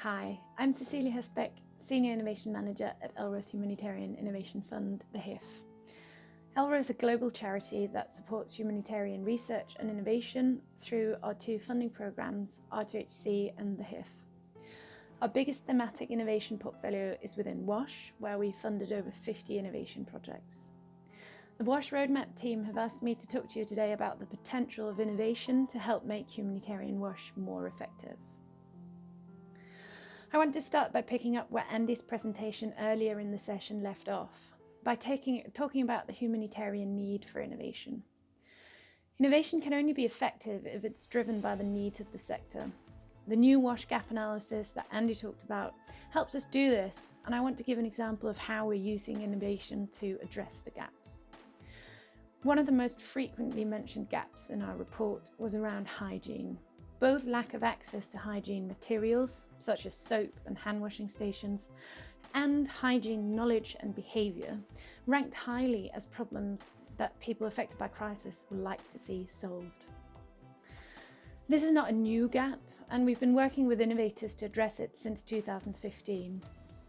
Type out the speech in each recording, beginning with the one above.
Hi, I'm Cecilia Hesbeck, Senior Innovation Manager at ELRA's Humanitarian Innovation Fund, the HIF. ELRA is a global charity that supports humanitarian research and innovation through our two funding programs, R2HC and the HIF. Our biggest thematic innovation portfolio is within WASH, where we funded over 50 innovation projects. The WASH Roadmap team have asked me to talk to you today about the potential of innovation to help make humanitarian WASH more effective. I want to start by picking up where Andy's presentation earlier in the session left off, by talking about the humanitarian need for innovation. Innovation can only be effective if it's driven by the needs of the sector. The new WASH gap analysis that Andy talked about helps us do this, and I want to give an example of how we're using innovation to address the gaps. One of the most frequently mentioned gaps in our report was around hygiene. Both lack of access to hygiene materials, such as soap and hand washing stations, and hygiene knowledge and behaviour ranked highly as problems that people affected by crisis would like to see solved. This is not a new gap, and we've been working with innovators to address it since 2015.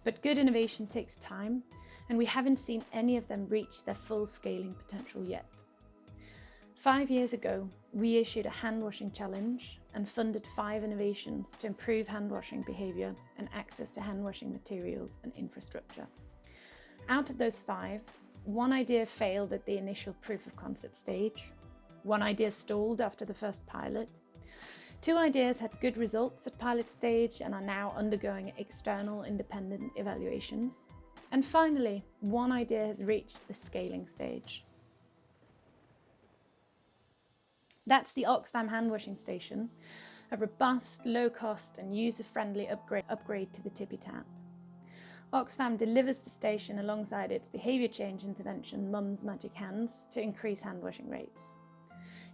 But good innovation takes time, and we haven't seen any of them reach their full scaling potential yet. 5 years ago, we issued a hand washing challenge and funded 5 innovations to improve hand washing behaviour and access to hand washing materials and infrastructure. Out of those 5, 1 idea failed at the initial proof of concept stage, 1 idea stalled after the first pilot, 2 ideas had good results at pilot stage and are now undergoing external independent evaluations, and finally, 1 idea has reached the scaling stage. That's the Oxfam hand washing station, a robust, low-cost and user-friendly upgrade to the tippy tap. Oxfam delivers the station alongside its behaviour change intervention, Mum's Magic Hands, to increase hand washing rates.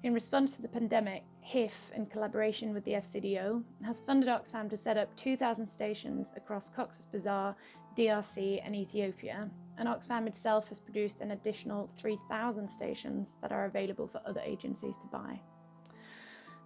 In response to the pandemic, HIF, in collaboration with the FCDO, has funded Oxfam to set up 2,000 stations across Cox's Bazar, DRC and Ethiopia, and Oxfam itself has produced an additional 3,000 stations that are available for other agencies to buy.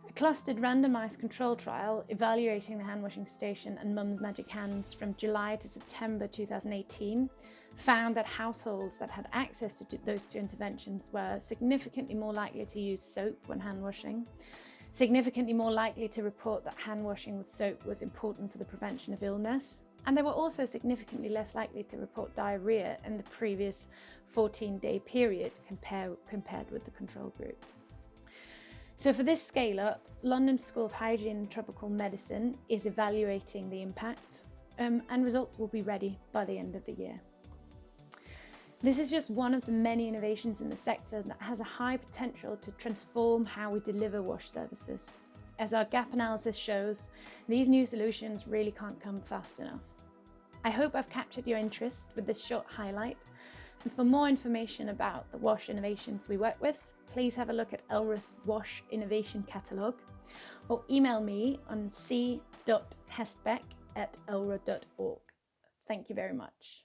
A clustered randomised control trial evaluating the hand washing station and Mum's Magic Hands from July to September 2018 found that households that had access to those 2 interventions were significantly more likely to use soap when hand washing, significantly more likely to report that hand washing with soap was important for the prevention of illness, and they were also significantly less likely to report diarrhoea in the previous 14-day period compared with the control group. So for this scale-up, London School of Hygiene and Tropical Medicine is evaluating the impact, and results will be ready by the end of the year. This is just one of the many innovations in the sector that has a high potential to transform how we deliver WASH services. As our gap analysis shows, these new solutions really can't come fast enough. I hope I've captured your interest with this short highlight, and for more information about the WASH innovations we work with, please have a look at ELRA's WASH Innovation Catalogue or email me on c.hesbeck@elra.org. Thank you very much.